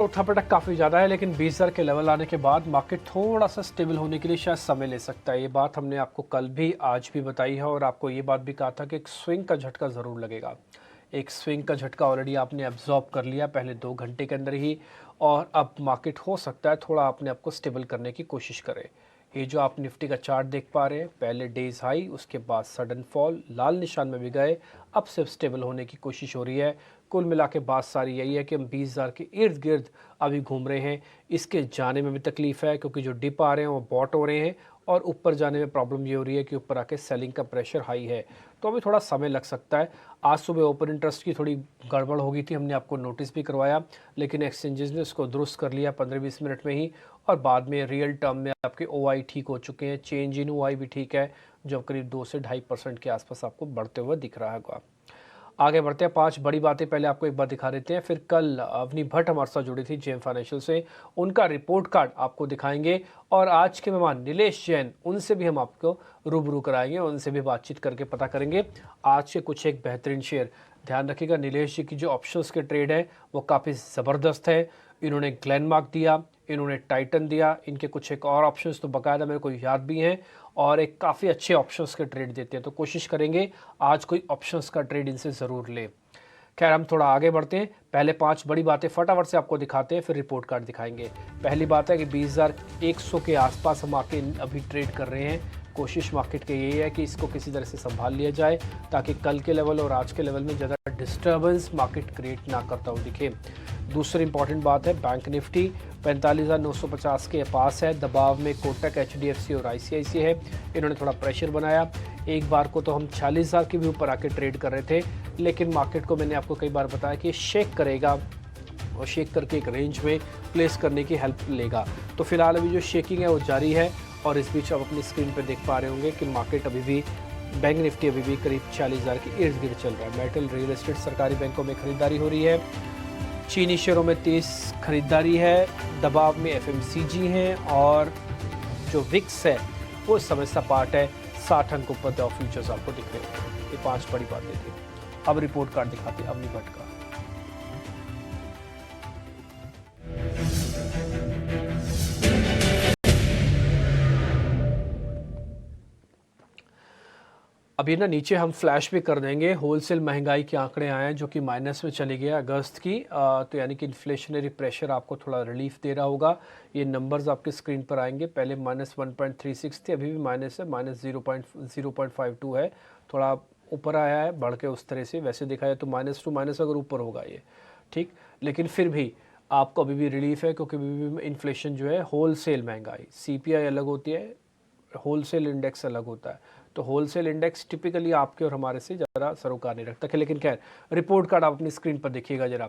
उठापटक काफ़ी ज़्यादा है, लेकिन 20,000 के लेवल आने के बाद मार्केट थोड़ा सा स्टेबल होने के लिए शायद समय ले सकता है। ये बात हमने आपको कल भी आज भी बताई है और आपको ये बात भी कहा था कि एक स्विंग का झटका ज़रूर लगेगा। एक स्विंग का झटका ऑलरेडी आपने एब्जॉर्ब कर लिया पहले 2 घंटे के अंदर ही, और अब मार्केट हो सकता है थोड़ा अपने आप को स्टेबल करने की कोशिश करे। ये जो आप निफ्टी का चार्ट देख पा रहे हैं, पहले डेज हाई, उसके बाद सडन फॉल, लाल निशान में भी गए, अब सिर्फ स्टेबल होने की कोशिश हो रही है। कुल मिला के बात सारी यही है कि हम 20,000 के इर्द गिर्द अभी घूम रहे हैं। इसके जाने में भी तकलीफ़ है क्योंकि जो डिप आ रहे हैं वो बॉट हो रहे हैं, और ऊपर जाने में प्रॉब्लम ये हो रही है कि ऊपर आके सेलिंग का प्रेशर हाई है, तो अभी थोड़ा समय लग सकता है। आज सुबह ओपन इंटरेस्ट की थोड़ी गड़बड़ हो गई थी, हमने आपको नोटिस भी करवाया, लेकिन एक्सचेंजेस ने उसको दुरुस्त कर लिया 15-20 मिनट में ही, और बाद में रियल टर्म में आपके ओआई ठीक हो चुके हैं, चेंज इन ओआई भी ठीक है, जो करीब 2 से 2.5% के आसपास आपको बढ़ते हुए दिख रहा है। आगे बढ़ते हैं, 5 बड़ी बातें पहले आपको एक बार दिखा देते हैं, फिर कल अवनी भट्ट हमारे साथ जुड़ी थी जेम फाइनेंशियल से, उनका रिपोर्ट कार्ड आपको दिखाएंगे, और आज के मेहमान नीलेश जैन, उनसे भी हम आपको रूबरू कराएंगे, उनसे भी बातचीत करके पता करेंगे आज के कुछ एक बेहतरीन शेयर। ध्यान रखिएगा, नीलेश जी की जो ऑप्शंस के ट्रेड है वो काफ़ी ज़बरदस्त है। इन्होंने ग्लेनमार्क दिया, इन्होंने टाइटन दिया, इनके कुछ एक और ऑप्शंस तो बाकायदा मेरे को याद भी हैं, और एक काफ़ी अच्छे ऑप्शंस के ट्रेड देते हैं, तो कोशिश करेंगे आज कोई ऑप्शंस का ट्रेड इनसे ज़रूर लें। खैर, हम थोड़ा आगे बढ़ते हैं, पहले 5 बड़ी बातें फटाफट से आपको दिखाते हैं, फिर रिपोर्ट कार्ड दिखाएंगे। पहली बात है कि 20,100 के आसपास हम आके अभी ट्रेड कर रहे हैं। कोशिश मार्केट की यही है कि इसको किसी तरह से संभाल लिया जाए, ताकि कल के लेवल और आज के लेवल में ज़्यादा डिस्टर्बेंस मार्केट क्रिएट ना करता हुआ दिखे। दूसरी इंपॉर्टेंट बात है, बैंक निफ्टी 45,950 के पास है, दबाव में कोटक, एचडीएफसी और आईसीआईसी है, इन्होंने थोड़ा प्रेशर बनाया। एक बार को तो हम 40,000 के भी ऊपर आके ट्रेड कर रहे थे, लेकिन मार्केट को मैंने आपको कई बार बताया कि शेक करेगा, और शेक करके एक रेंज में प्लेस करने की हेल्प लेगा। तो फिलहाल अभी जो शेकिंग है वो जारी है, और इस बीच आप अपनी स्क्रीन पर देख पा रहे होंगे कि मार्केट अभी भी, बैंक निफ्टी अभी भी करीब 40,000 के इर्द गिर्द चल रहा है। मेटल, रियल एस्टेट, सरकारी बैंकों में खरीदारी हो रही है, चीनी शेयरों में तेज खरीदारी है, दबाव में एफएमसीजी हैं, और जो विक्स है वो इस समय सपाट है, 60 अंक ऊपर द फ्यूचर्स आपको दिख रहे हैं। ये 5 बड़ी बातें थी। अब रिपोर्ट कार्ड दिखाते हैं अवनी भट्ट का। अभी ना नीचे हम फ्लैश भी कर देंगे, होलसेल महंगाई के आंकड़े आए हैं जो कि माइनस में चले गए अगस्त की, तो यानी कि इन्फ्लेशनरी प्रेशर आपको थोड़ा रिलीफ दे रहा होगा। ये नंबर्स आपके स्क्रीन पर आएंगे, पहले -1.36 थे, अभी भी माइनस है, -0.52 है, थोड़ा ऊपर आया है बढ़ के उस तरह से। वैसे देखा जाए तो माइनस टू माइनस अगर ऊपर होगा ये ठीक, लेकिन फिर भी आपको अभी भी रिलीफ है, क्योंकि अभी भी इन्फ्लेशन जो है, होलसेल महंगाई, सीपीआई अलग होती है, होलसेल इंडेक्स अलग होता है, तो होलसेल इंडेक्स टिपिकली आपके और हमारे से ज़रा सरोकार नहीं रखता है। लेकिन खैर, रिपोर्ट कार्ड आप अपनी स्क्रीन पर देखिएगा जरा।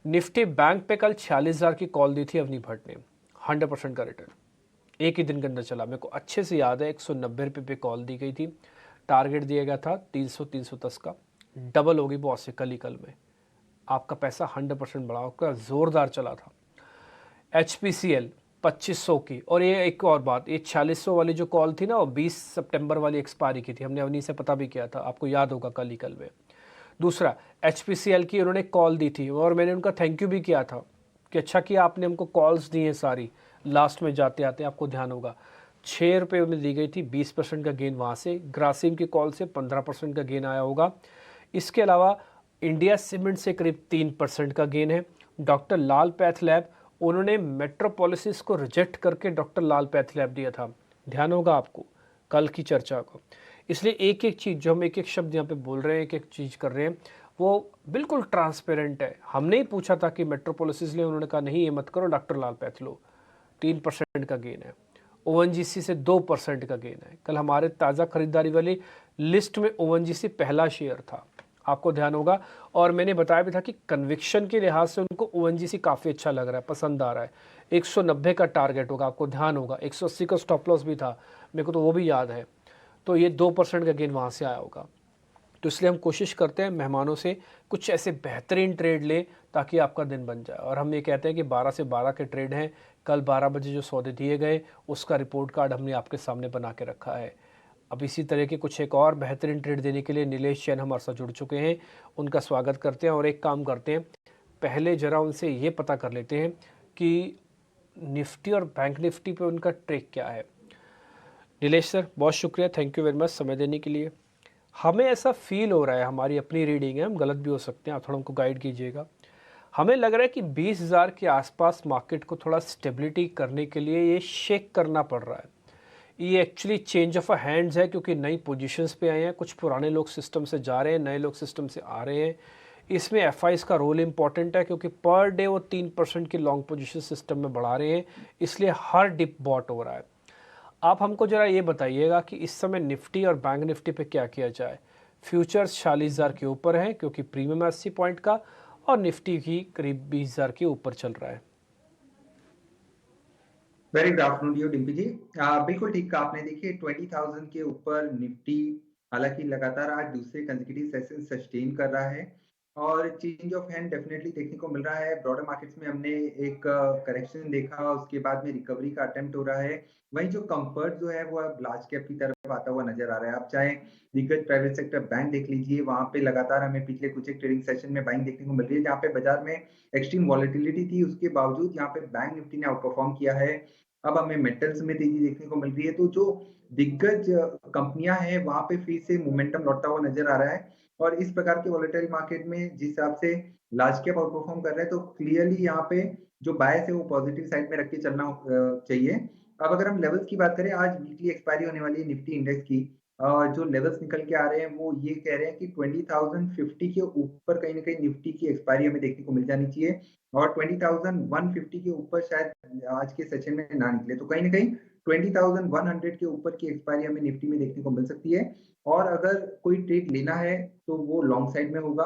निफ्टी बैंक पे कल 46,000 की कॉल दी थी अवनी भट्ट ने, 100% का रिटर्न एक ही दिन के अंदर चला। मेरे को अच्छे से याद है, 190 रुपये पे कॉल दी गई थी, टारगेट दिया गया था 300-310 का, डबल होगी बॉस से कल ही कल में, आपका पैसा 100% बढ़ा, आपका ज़ोरदार चला था। HPCL 2500 की, और ये एक और बात, ये 4600 वाली जो कॉल थी ना, वो 20 सितंबर वाली एक्सपायरी की थी, हमने अवनी से पता भी किया था, आपको याद होगा कल ही कल में। दूसरा, HPCL की उन्होंने कॉल दी थी, और मैंने उनका थैंक यू भी किया था कि अच्छा किया आपने हमको कॉल्स दी हैं सारी, लास्ट में जाते आते आपको ध्यान होगा 6 रुपये में दी गई थी, 20% का गेन वहाँ से, ग्रासिम की कॉल से 15% का गेन आया होगा। इसके अलावा इंडिया सीमेंट से करीब 3% का गेन है। डॉक्टर लाल पैथ लैब, उन्होंने मेट्रोपॉलिसिस को रिजेक्ट करके डॉक्टर लाल पैथ लैब दिया था, ध्यान होगा आपको कल की चर्चा को। इसलिए एक एक चीज़ जो हम एक एक शब्द यहाँ पे बोल रहे हैं, एक एक चीज़ कर रहे हैं, वो बिल्कुल ट्रांसपेरेंट है। हमने ही पूछा था कि मेट्रोपॉलिसिस ले, उन्होंने कहा नहीं ये मत करो, डॉक्टर लाल पैथ लो। 3% का गेन है। ओएनजीसी से 2% का गेन है। कल हमारे ताज़ा खरीदारी वाली लिस्ट में ओएनजीसी पहला शेयर था, आपको ध्यान होगा, और मैंने बताया भी था कि कन्विक्शन के लिहाज से उनको ओएनजीसी काफ़ी अच्छा लग रहा है, पसंद आ रहा है। 190 का टारगेट होगा, आपको ध्यान होगा, 180 का स्टॉप लॉस भी था, मेरे को तो वो भी याद है। तो ये 2% का गेन वहाँ से आया होगा। तो इसलिए हम कोशिश करते हैं मेहमानों से कुछ ऐसे बेहतरीन ट्रेड लें ताकि आपका दिन बन जाए, और हम ये कहते हैं कि 12 से 12 के ट्रेड हैं। कल 12 बजे जो सौदे दिए गए उसका रिपोर्ट कार्ड हमने आपके सामने बना के रखा है। अब इसी तरह के कुछ एक और बेहतरीन ट्रेड देने के लिए नीलेश जैन हमारे साथ जुड़ चुके हैं, उनका स्वागत करते हैं, और एक काम करते हैं, पहले ज़रा उनसे ये पता कर लेते हैं कि निफ्टी और बैंक निफ्टी पे उनका ट्रेक क्या है। नीलेश सर, बहुत शुक्रिया, थैंक यू वेरी मच समय देने के लिए। हमें ऐसा फील हो रहा है, हमारी अपनी रीडिंग है, हम गलत भी हो सकते हैं, आप थोड़ा हमको गाइड कीजिएगा। हमें लग रहा है कि 20,000 के आसपास मार्केट को थोड़ा स्टेबिलिटी करने के लिए ये शेक करना पड़ रहा है। ये एक्चुअली चेंज ऑफ हैंड्स है, क्योंकि नई पोजीशंस पे आए हैं, कुछ पुराने लोग सिस्टम से जा रहे हैं, नए लोग सिस्टम से आ रहे हैं। इसमें एफआईज का रोल इंपॉर्टेंट है, क्योंकि पर डे वो 3% की लॉन्ग पोजीशन सिस्टम में बढ़ा रहे हैं, इसलिए हर डिप बॉट हो रहा है। आप हमको ज़रा ये बताइएगा कि इस समय निफ्टी और बैंक निफ्टी पे क्या किया जाए। फ्यूचर्स 40,000 के ऊपर हैं, क्योंकि प्रीमियम 80 पॉइंट का, और निफ्टी की करीब 20,000 के ऊपर चल रहा है। Very good afternoon you Dimpy ji. बिल्कुल ठीक कहा आपने। देखिए 20,000 के ऊपर निफ्टी हालांकि लगातार आज दूसरे कंसेक्यूटिव सेशन सस्टेन कर रहा है और चेंज ऑफ हैंड डेफिनेटली देखने को मिल रहा है। ब्रॉडर मार्केट्स में हमने एक करेक्शन देखा, उसके बाद में रिकवरी का अटेम्प्ट हो रहा है। वहीं जो कंफर्ट जो है वो अब लार्ज कैप की तरफ आता हुआ नजर आ रहा है। आप चाहे दिग्गज प्राइवेट सेक्टर बैंक देख लीजिए, वहां पे लगातार हमें पिछले कुछ एक ट्रेडिंग सेशन में बाइंग देखने को मिल रही है, जहाँ पे बाजार में एक्सट्रीम वॉलेटिलिटी थी, उसके बावजूद यहाँ पे बैंक निफ्टी ने आउट परफॉर्म किया है। अब हमें मेटल्स में तेजी देखने को मिल रही है, तो जो दिग्गज कंपनियां हैं वहां पे फिर से मोमेंटम लौटता हुआ नजर आ रहा है। और इस प्रकार के वॉलेटाइल मार्केट में जिस हिसाब से लार्ज कैप आउट परफॉर्म कर रहा है, तो क्लियरली यहाँ पे जो बायस है वो पॉजिटिव साइड में रख के चलना चाहिए। अब अगर हम लेवल्स की बात करें, आज वीकली एक्सपायरी होने वाली है निफ्टी इंडेक्स की। जो लेवल्स निकल के आ रहे हैं वो ये कह रहे हैं कि 20,050 के ऊपर कहीं ना कहीं निफ्टी की एक्सपायरी हमें देखने को मिल जानी चाहिए, और 20,150 के ऊपर शायद आज के सेशन में ना निकले, तो कहीं ना कहीं 20,100 के ऊपर की एक्सपायरी हमें निफ्टी में देखने को मिल सकती है। और अगर कोई ट्रेड लेना है तो वो लॉन्ग साइड में होगा।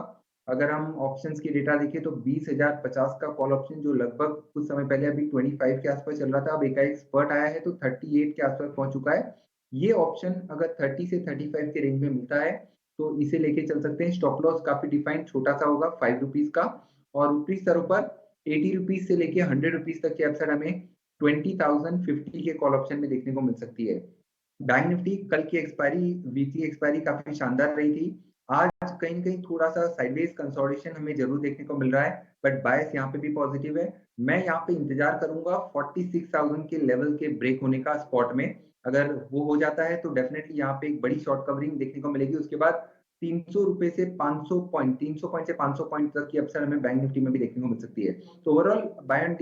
अगर हम ऑप्शंस की डेटा देखें तो 20,050 का कॉल ऑप्शन जो लगभग कुछ समय पहले अभी 25 के आसपास चल रहा था, अब एकाएक स्पर्ट आया है तो 38 के आसपास पहुंच चुका है। ये ऑप्शन अगर 30 से 35 के रेंज में मिलता है तो इसे लेके चल सकते हैं। स्टॉप लॉस काफी डिफाइंड छोटा सा होगा, 5 रुपीज का, और ऊपरी स्तरों पर 80 रुपीज से लेके 100 रुपीज तक की अपसाइड हमें 20,050 के कॉल ऑप्शन में देखने को मिल सकती है। बैंक निफ्टी कल की एक्सपायरी, वीकली एक्सपायरी काफी शानदार रही थी। आज कहीं न कहीं थोड़ा-सा साइडवेज कंसोलिडेशन हमें ज़रूर देखने को मिल रहा है, बट बायस यहाँ पे भी पॉजिटिव है। मैं यहाँ पे इंतज़ार करूँगा 46,000 के लेवल के ब्रेक होने का स्पॉट में। अगर वो हो जाता है तो डेफिनिटली यहाँ पे एक बड़ी शॉर्ट कवरिंग देखने को मिलेगी। उसके बाद 300 रुपए से 500 पॉइंट, 300 पॉइंट से 500 पॉइंट तक की अपसाइड हमें बैंक निफ्टी में भी देखने को मिल सकती है। तो ओवरऑल बाय एंड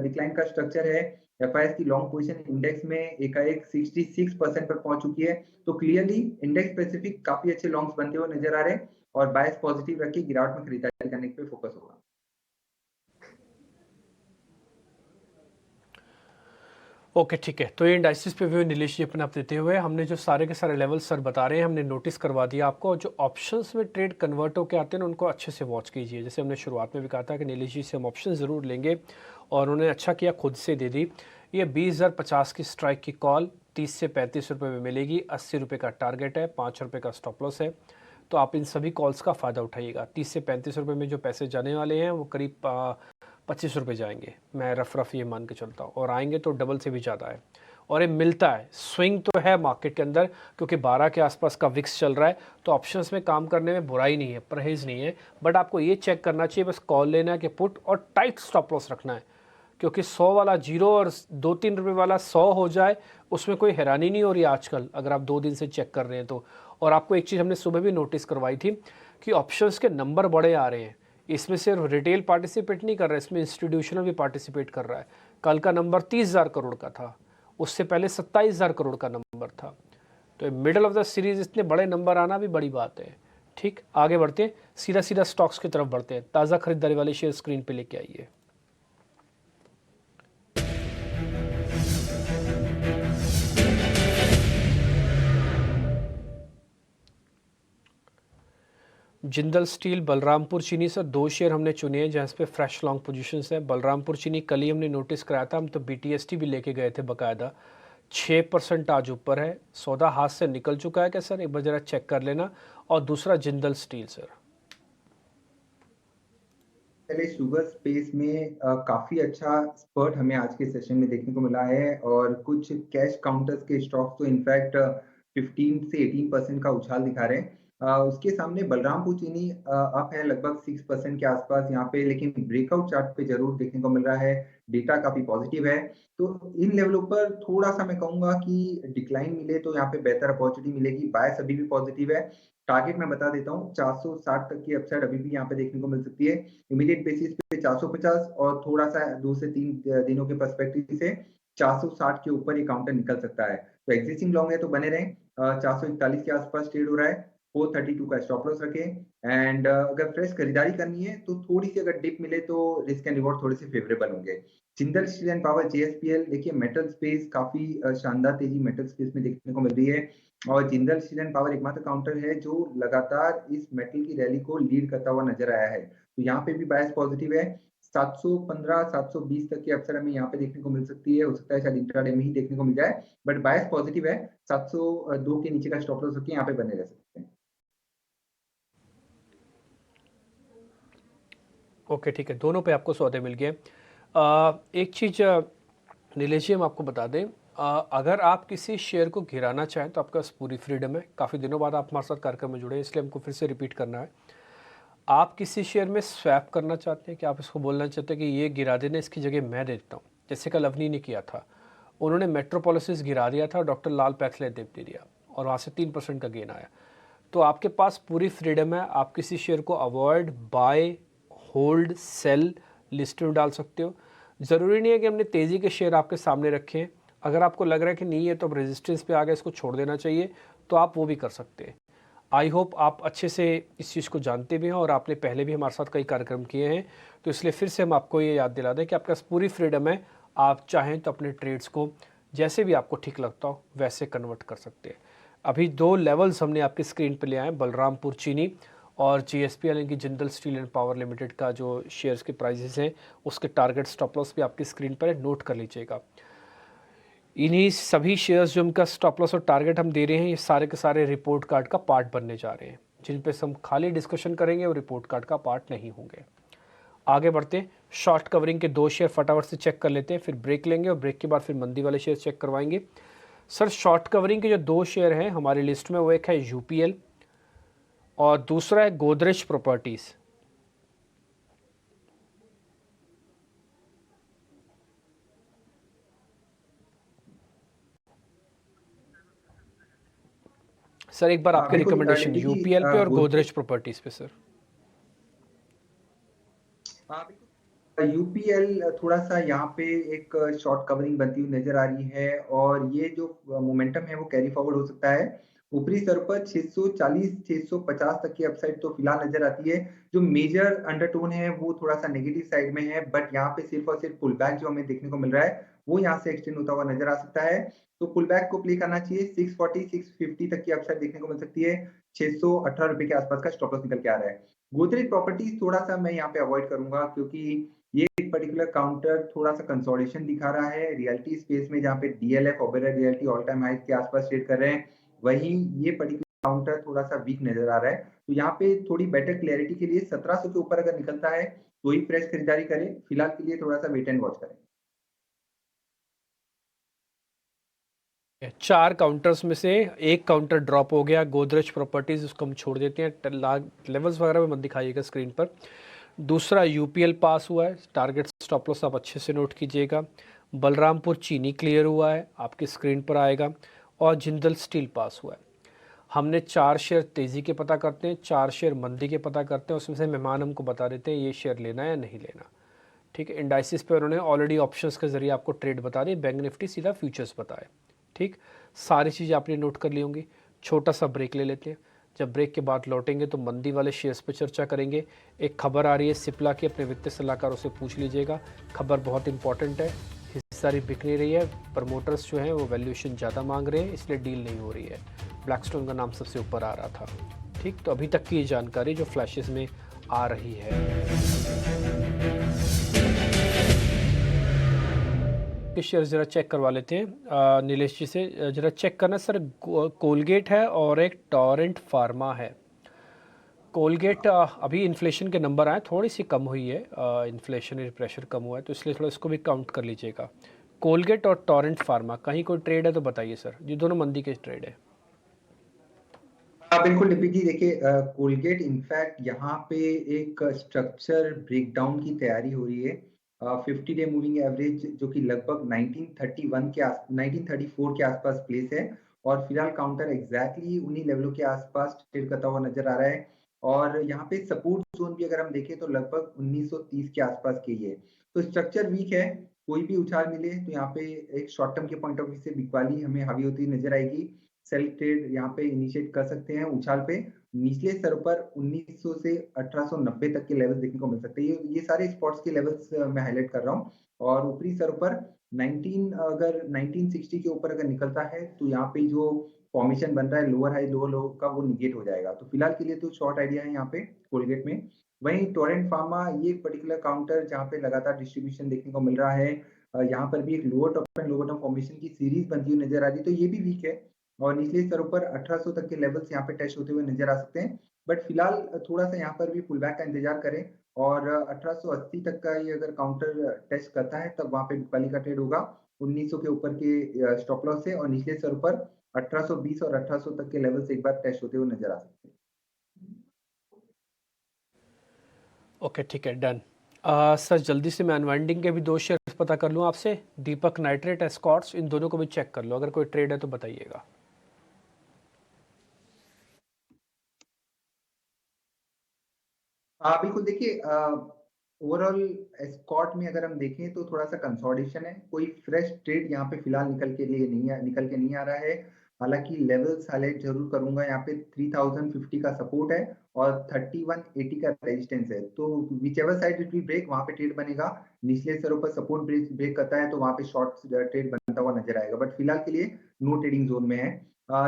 डिक्लाइन का स्ट्रक्चर है। एफआईएस की लॉन्ग पोजीशन इंडेक्स में एकाएक 66% पर पहुंच चुकी है, तो क्लियरली इंडेक्स स्पेसिफिक काफी अच्छे लॉन्ग्स बनते हुए नजर आ रहे हैं, और बायस पॉजिटिव रख के गिरावट में खरीदारी करने पे फोकस होगा। ओके, ठीक है। तो ये इंडाइसिस पे व्यू नीलेश जी अपने आप देते हुए हमने जो सारे के सारे लेवल सर बता रहे हैं हमने नोटिस करवा दिया आपको। जो ऑप्शंस में ट्रेड कन्वर्ट होकर आते हैं ना, उनको अच्छे से वॉच कीजिए। जैसे हमने शुरुआत में भी कहा था कि नीलेश जी से हम ऑप्शन ज़रूर लेंगे, और उन्होंने अच्छा किया, खुद से दे दी। ये 20,050 की स्ट्राइक की कॉल 30 से 35 रुपये में मिलेगी। 80 रुपये का टारगेट है, 5 रुपये का स्टॉप लॉस है। तो आप इन सभी कॉल्स का फ़ायदा उठाइएगा। 30 से 35 रुपये में जो पैसे जाने वाले हैं वो करीब 25 रुपये जाएंगे, मैं रफ ये मान के चलता हूँ, और आएंगे तो डबल से भी ज़्यादा है। और ये मिलता है, स्विंग तो है मार्केट के अंदर, क्योंकि 12 के आसपास का विक्स चल रहा है, तो ऑप्शंस में काम करने में बुराई नहीं है, परहेज़ नहीं है। बट आपको ये चेक करना चाहिए बस कॉल लेना है कि पुट, और टाइट स्टॉप लॉस रखना है, क्योंकि 100 वाला 0 और 2-3 रुपये वाला 100 हो जाए, उसमें कोई हैरानी नहीं हो रही आजकल, अगर आप 2 दिन से चेक कर रहे हैं तो। और आपको एक चीज़ हमने सुबह भी नोटिस करवाई थी कि ऑप्शंस के नंबर बड़े आ रहे हैं। इसमें सिर्फ रिटेल पार्टिसिपेट नहीं कर रहा है, इसमें इंस्टीट्यूशनल भी पार्टिसिपेट कर रहा है। कल का नंबर 30,000 करोड़ का था, उससे पहले 27,000 करोड़ का नंबर था। तो मिडल ऑफ द सीरीज इतने बड़े नंबर आना भी बड़ी बात है। ठीक, आगे बढ़ते हैं, सीधा सीधा स्टॉक्स की तरफ बढ़ते हैं। ताज़ा खरीदारी वाले शेयर स्क्रीन पे लेके आइए। जिंदल स्टील, बलरामपुर चीनी सर, 2 शेयर हमने चुने हैं जहाँ पे फ्रेश लॉन्ग पोजीशंस है। बलरामपुर चीनी कल ही हमने नोटिस कराया था, हम तो बीटीएसटी भी लेके गए थे बकायदा। 6% आज ऊपर है। सौदा हाथ से निकल चुका है क्या सर, एक बार जरा चेक कर लेना। और दूसरा जिंदल स्टील सर। पहले शुगर स्पेस में काफी अच्छा स्पर्ट हमें आज के सेशन में देखने को मिला है, और कुछ कैश काउंटर्स के स्टॉक्स तो इनफैक्ट 15 से 18% का उछाल दिखा रहे हैं। उसके सामने बलरामपुर चीनी अप है लगभग 6% के आसपास यहाँ पे, लेकिन ब्रेकआउट चार्ट पे ज़रूर देखने को मिल रहा है, डेटा काफ़ी पॉजिटिव है। तो इन लेवलों पर थोड़ा-सा मैं कहूँगा कि डिक्लाइन मिले तो यहाँ पे बेहतर अपॉर्च्युनिटी मिलेगी, बायस अभी भी पॉजिटिव है। टारगेट मैं बता देता हूँ, 460 तक की अपसाइड अभी भी यहाँ पे देखने को मिल सकती है। इमीडिएट बेसिस पे 450 और थोड़ा-सा 2 से 3 दिनों के पर्सपेक्टिव से 460 के ऊपर ये काउंटर निकल सकता है। तो एक्जिस्टिंग लॉन्ग है तो बने रहें। 441 के आसपास ट्रेड हो रहा है, 432 का स्टॉप लॉस रखें एंड अगर फ्रेश खरीदारी करनी है तो थोड़ी-सी अगर डिप मिले तो रिस्क एंड रिवॉर्ड थोड़े से फेवरेबल होंगे। Jindal steel and power JSPL देखिए मेटल स्पेस काफ़ी शानदार तेज़ी मेटल स्पेस में देखने को मिल रही है और जिंदल स्टील एंड पावर एकमात्र काउंटर है जो लगातार इस मेटल की रैली को लीड करता हुआ नज़र आया है। तो यहाँ पे भी बायस पॉजिटिव है। 715 720 तक की अपसाइड हमें यहाँ पे देखने को मिल सकती है। हो सकता है शायद इंट्राडे में ही देखने को मिल जाए, बट बायस पॉजिटिव है। 702 के नीचे का स्टॉप लॉस रख के यहाँ पे बने रह सकते हैं। ओके ठीक है, दोनों पे आपको सौदे मिल गए। एक चीज़ नीलेश जी हम आपको बता दें, अगर आप किसी शेयर को गिराना चाहें तो आपके पास पूरी फ्रीडम है। काफ़ी दिनों बाद आप हमारे साथ कार्यक्रम में जुड़े हैं, इसलिए हमको फिर से रिपीट करना है। आप किसी शेयर में स्वैप करना चाहते हैं कि आप इसको बोलना चाहते हैं कि ये गिरा देना, इसकी जगह मैं दे देता हूँ, जैसे कल अवनी ने किया था। उन्होंने मेट्रोपोलिस गिरा दिया था और डॉक्टर लाल पैथले ने दे दिया और वहाँ से 3% का गेन आया। तो आपके पास पूरी फ्रीडम है, आप किसी शेयर को avoid, buy, hold, sell, list में डाल सकते हो। ज़रूरी नहीं है कि हमने तेज़ी के शेयर आपके सामने रखे हैं। अगर आपको लग रहा है कि नहीं है तो अब रेजिस्टेंस पे आ गया, इसको छोड़ देना चाहिए, तो आप वो भी कर सकते हैं। आई होप आप अच्छे से इस चीज़ को जानते भी हैं और आपने पहले भी हमारे साथ कई कार्यक्रम किए हैं, तो इसलिए फिर से हम आपको ये याद दिला दें कि आपके पास पूरी फ्रीडम है। आप चाहें तो अपने ट्रेड्स को जैसे भी आपको ठीक लगता हो वैसे कन्वर्ट कर सकते हैं। अभी 2 लेवल्स हमने आपकी स्क्रीन पर ले आए हैं, बलरामपुर चीनी और जीएसपीएल यानी कि Jindal steel and power limited का जो शेयर्स के प्राइसेस हैं, उसके टारगेट स्टॉप लॉस भी आपकी स्क्रीन पर है, नोट कर लीजिएगा। इन्हीं सभी शेयर्स जो उनका स्टॉप लॉस और टारगेट हम दे रहे हैं, ये सारे के सारे रिपोर्ट कार्ड का पार्ट बनने जा रहे हैं, जिन पे हम खाली डिस्कशन करेंगे और रिपोर्ट कार्ड का पार्ट नहीं होंगे। आगे बढ़ते हैं, शॉर्ट कवरिंग के 2 शेयर फटाफट से चेक कर लेते हैं, फिर ब्रेक लेंगे और ब्रेक के बाद फिर मंदी वाले शेयर चेक करवाएंगे। सर शॉर्ट कवरिंग के जो 2 शेयर हैं हमारी लिस्ट में, वो एक है यूपीएल और दूसरा है गोदरेज प्रॉपर्टीज़। सर एक बार आपकी बिल्कुल रिकमेंडेशन डिम्पी जी, यूपीएल पे और गोदरेज गोदरेज प्रॉपर्टीज़ पे सर। बिल्कुल यूपीएल थोड़ा-सा यहाँ पे एक शॉर्ट कवरिंग बनती हुई नज़र आ रही है और ये जो मोमेंटम है वो कैरी फॉरवर्ड हो सकता है। ऊपरी स्तर पर 640-650 तक की अपसाइड तो फिलहाल नज़र आती है। जो मेजर अंडरटोन है वो थोड़ा-सा नेगेटिव साइड में है, बट यहाँ पे सिर्फ़ और सिर्फ़ पुल बैक जो हमें देखने को मिल रहा है, वो यहाँ से एक्सटेंड होता हुआ नज़र आ सकता है। तो पुल बैक को प्ले करना चाहिए, 640-650 तक की अपसाइड देखने को मिल सकती है। ₹618 के आसपास का स्टॉप लॉस निकल के आ रहा है। गोदरेज प्रॉपर्टीज़ थोड़ा-सा मैं यहाँ पे अवॉइड करूँगा क्योंकि ये एक पर्टिकुलर काउंटर थोड़ा-सा कंसोलिडेशन दिखा रहा है रियल्टी स्पेस में, जहाँ पे DLF, Oberoi realty all time high के आसपास ट्रेड कर रहे हैं। वहीं ये पर्टिकुलर काउंटर थोड़ा-सा वीक नज़र आ रहा है। तो यहाँ पे थोड़ी बेटर क्लैरिटी के लिए 1700 के ऊपर अगर निकलता है, तो ही फ्रेश खरीदारी करें। फिलहाल के लिए थोड़ा-सा वेट एंड वॉच करें। 4 काउंटर्स में से एक काउंटर ड्रॉप हो गया, गोदरेज प्रॉपर्टीज़, उसको हम छोड़ देते हैं। लेवल्स वगैरह में मत दिखाइएगा स्क्रीन पर। दूसरा यूपीएल पास हुआ है, टारगेट स्टॉप लॉस आप अच्छे से नोट कीजिएगा। बलरामपुर चीनी क्लियर हुआ है, आपकी स्क्रीन पर आएगा। और जिंदल स्टील पास हुआ है। हमने 4 शेयर तेज़ी के पता करते हैं, 4 शेयर मंदी के पता करते हैं, उसमें से मेहमान हमको बता देते हैं ये शेयर लेना है या नहीं लेना। ठीक है, इंडाइसिस पे उन्होंने ऑलरेडी ऑप्शंस के ज़रिए आपको ट्रेड बता दी, बैंक निफ्टी सीधा फ्यूचर्स बताए। ठीक, सारी चीज़ें आपने नोट कर ली होंगी। छोटा सा ब्रेक ले लेते हैं, जब ब्रेक के बाद लौटेंगे तो मंदी वाले शेयर्स पर चर्चा करेंगे। एक खबर आ रही है सिप्ला की, अपने वित्तीय सलाहकारों से पूछ लीजिएगा, खबर बहुत इंपॉर्टेंट है। हिस्सेदारी बिक नहीं रही है, प्रमोटर्स जो हैं वो वैल्यूएशन ज़्यादा मांग रहे हैं, इसलिए डील नहीं हो रही है। ब्लैकस्टोन का नाम सबसे ऊपर आ रहा था। ठीक, तो अभी तक की ये जानकारी जो फ्लैशेस में आ रही है। के शेयर ज़रा चेक करवा लेते हैं नीलेश जी से। ज़रा चेक करना सर, कोलगेट है और एक टॉरेंट फार्मा है। कोलगेट अभी इन्फ्लेशन के नंबर आए, थोड़ी सी कम हुई है, इन्फ्लेशनरी प्रेशर कम हुआ है, तो इसलिए थोड़ा इसको भी काउंट कर लीजिएगा। कोलगेट और टॉरेंट फार्मा, कहीं कोई ट्रेड है तो बताइए सर। ये दोनों मंदी के ट्रेड है। बिल्कुल लिपि जी, देखिए कोलगेट इनफैक्ट यहाँ पे एक स्ट्रक्चर ब्रेकडाउन की तैयारी हो रही है। 50 डे मूविंग एवरेज जो कि लगभग 1934 के आसपास प्लेस है और फिलहाल काउंटर एग्जैक्टली उन्हीं लेवलों के आसपास ट्रेड करता हुआ नजर आ रहा है। और यहाँ पे सपोर्ट जोन भी अगर हम देखें तो लगभग 1930 के आसपास के ही है। तो स्ट्रक्चर वीक है, कोई भी उछाल मिले तो यहाँ पे एक शॉर्ट टर्म के पॉइंट ऑफ व्यू से बिकवाली हमें हावी होती नजर आएगी। सेल ट्रेड यहाँ पे इनिशिएट कर सकते हैं उछाल पे। निचले स्तरों पर 1900 से 1890 तक के लेवल देखने को मिल सकते हैं। ये सारे स्पॉट्स के लेवल्स मैं हाईलाइट कर रहा हूँ। और ऊपरी स्तरों पर 1960 के ऊपर अगर निकलता है तो यहाँ पे जो फॉर्मेशन बन रहा है लोअर हाई लोअर लो का वो निगेट हो जाएगा। तो फिलहाल के लिए तो शॉर्ट आइडिया है यहाँ पे कोलगेट में। वहीं टोरेंट फार्मा ये एक पर्टिकुलर काउंटर जहाँ पे लगातार डिस्ट्रीब्यूशन देखने को मिल रहा है। यहाँ पर भी एक lower top and lower top formation की सीरीज बनती हुई नजर आ रही है, तो ये भी वीक है। और निचले स्तरों पर 1800 तक के लेवल्स यहाँ पे टेस्ट होते हुए नजर आ सकते हैं। बट फिलहाल थोड़ा सा यहाँ पर भी पुल बैक का इंतजार करें और 1880 तक का ये अगर काउंटर टेस्ट करता है तब वहाँ पे बिकवाली का ट्रेड होगा 1900 के ऊपर के स्टॉप लॉस से। और निचले स्तरों पर 1820 और 1800 तक के लेवल्स एक बार टेस्ट होते हुए नजर आ सकते हैं। ओके ठीक है, डन। सर जल्दी से मैं अनवाइंडिंग के भी दो शेयर्स पता कर लूँ आपसे, दीपक नाइट्रेट, एस्कॉर्ट्स, इन दोनों को भी चेक कर लो, अगर कोई ट्रेड है तो बताइएगा। बिल्कुल देखिए, ओवरऑल एस्कॉर्ट में अगर हम देखें तो थोड़ा सा कंसोलिडेशन है, कोई फ्रेश ट्रेड यहाँ पे फिलहाल निकल के नहीं आ रहा है। हालांकि लेवल्स हाईलाइट जरूर करूंगा, यहाँ पे 3050 का सपोर्ट है और 3180 का रेजिस्टेंस है। तो whichever side it will break वहां पे ट्रेड बनेगा। निचले स्तरों पर सपोर्ट ब्रेक करता है तो वहां पे शॉर्ट ट्रेड बनता हुआ नजर आएगा। बट फिलहाल के लिए नो ट्रेडिंग जोन में है।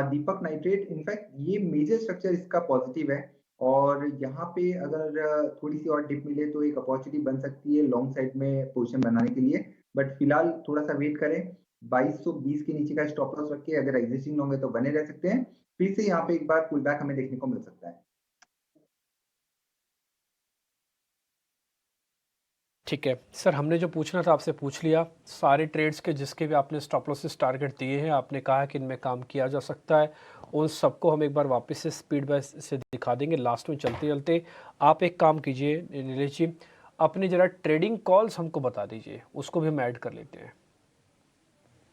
दीपक नाइट्रेट इनफैक्ट ये मेजर स्ट्रक्चर इसका पॉजिटिव है और यहाँ पे अगर थोड़ी सी और डिप मिले तो एक अपॉर्चुनिटी बन सकती है लॉन्ग साइड में पोजीशन बनाने के लिए। बट फिलहाल थोड़ा सा वेट करें, 2220 के नीचे का स्टॉप लॉस रख के अगर एग्जिस्टिंग लॉन्ग है तो बने रह सकते हैं। फिर से यहाँ पे एक बार पुल बैक हमें देखने को मिल सकता है। ठीक है सर, हमने जो पूछना था आपसे पूछ लिया। सारे ट्रेड्स के जिसके भी आपने स्टॉप लॉसेस टारगेट दिए हैं, आपने कहा कि इनमें काम किया जा सकता है, उन सबको हम एक बार वापस से स्पीड बाय से दिखा देंगे लास्ट में चलते चलते। आप एक काम कीजिए नीलेश जी, अपनी ज़रा ट्रेडिंग कॉल्स हमको बता दीजिए, उसको भी हम ऐड कर लेते हैं।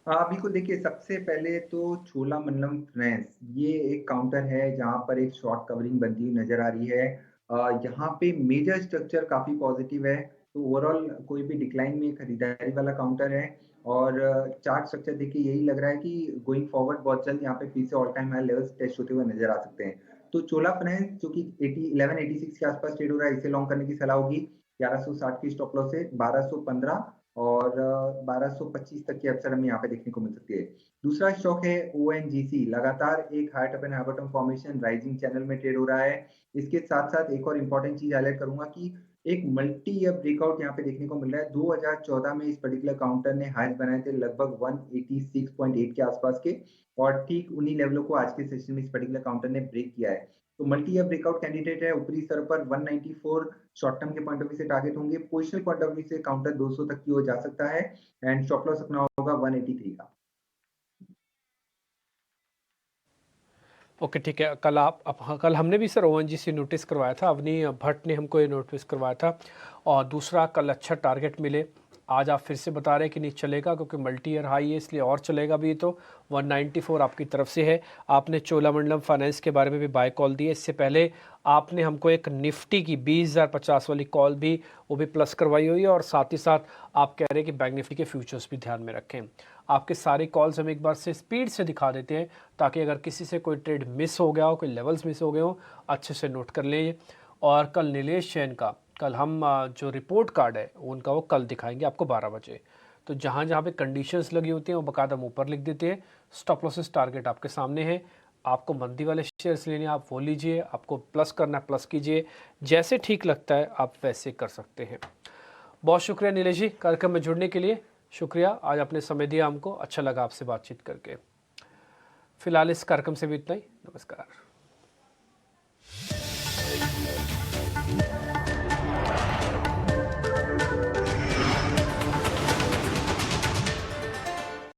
बिल्कुल देखिए, सबसे पहले तो चोलामंडलम फाइनेंस ये एक काउंटर है जहाँ पर एक शॉर्ट कवरिंग बनती हुई नजर आ रही है। यहाँ पे मेजर स्ट्रक्चर काफी पॉजिटिव है, तो ओवरऑल कोई भी डिक्लाइन में खरीदारी वाला काउंटर है। और चार्ट स्ट्रक्चर देखिए यही लग रहा है कि गोइंग फॉरवर्ड बहुत जल्द यहाँ पे फिर से all time high levels test होते हुए नजर आ सकते हैं। तो चोला फाइनेंस जो कि 1186 के आसपास ट्रेड हो रहा है, इसे लॉन्ग करने की सलाह होगी। 1160 की स्टॉप लॉस है, 1215 और 1225 तक की अवसर हमें यहाँ पे देखने को मिल सकती है। दूसरा स्टॉक है ओएनजीसी, लगातार एक high top and high bottom formation rising channel में ट्रेड हो रहा है। इसके साथ साथ एक और इम्पोर्टेंट चीज हाईलाइट करूंगा कि एक मल्टी ईयर ब्रेकआउट यहाँ पे देखने को मिल रहा है। 2014 में इस पर्टिकुलर काउंटर ने हाईज बनाए थे लगभग 186.8 के आसपास के, और ठीक उन्हीं लेवलों को आज के सेशन में इस पर्टिकुलर काउंटर ने ब्रेक किया है। तो मल्टी ईयर ब्रेकआउट कैंडिडेट है। ऊपरी स्तर पर 194 शॉर्ट टर्म के पॉइंट ऑफ व्यू से टारगेट होंगे। पोजिशनल पॉइंट ऑफ व्यू से काउंटर 200 तक की ओर जा सकता है एंड स्टॉप लॉस अपना होगा 183 का। ओके ठीक है, कल हाँ, कल हमने भी सर ओएनजीसी नोटिस करवाया था, अवनी भट्ट ने हमको ये नोटिस करवाया था। और दूसरा, कल अच्छा टारगेट मिले, आज आप फिर से बता रहे हैं कि नहीं चलेगा क्योंकि मल्टी ईयर हाई है, इसलिए और चलेगा भी। तो 194 आपकी तरफ से है। आपने चोलामंडलम फाइनेंस के बारे में भी बाय कॉल दी है। इससे पहले आपने हमको एक निफ्टी की 20,050 वाली कॉल भी, वो भी प्लस करवाई हुई है। और साथ ही साथ आप कह रहे हैं कि बैंक निफ्टी के फ्यूचर्स भी ध्यान में रखें। आपके सारे कॉल्स हम एक बार से स्पीड से दिखा देते हैं ताकि अगर किसी से कोई ट्रेड मिस हो गया हो, कोई लेवल्स मिस हो गए हो, अच्छे से नोट कर लें। और कल नीलेश जैन का, कल हम जो रिपोर्ट कार्ड है उनका वो कल दिखाएंगे आपको 12 बजे। तो जहाँ जहाँ पे कंडीशंस लगी होती हैं वो बकायदा हम ऊपर लिख देते हैं। स्टॉप लॉसेस टारगेट आपके सामने है। आपको मंदी वाले शेयर्स लेने आप वो लीजिए, आपको प्लस करना है प्लस कीजिए, जैसे ठीक लगता है आप वैसे कर सकते हैं। बहुत शुक्रिया नीलेश जी कार्यक्रम में जुड़ने के लिए, शुक्रिया, आज आपने समय दिया हमको, अच्छा लगा आपसे बातचीत करके। फिलहाल इस कार्यक्रम से भी इतना ही, नमस्कार।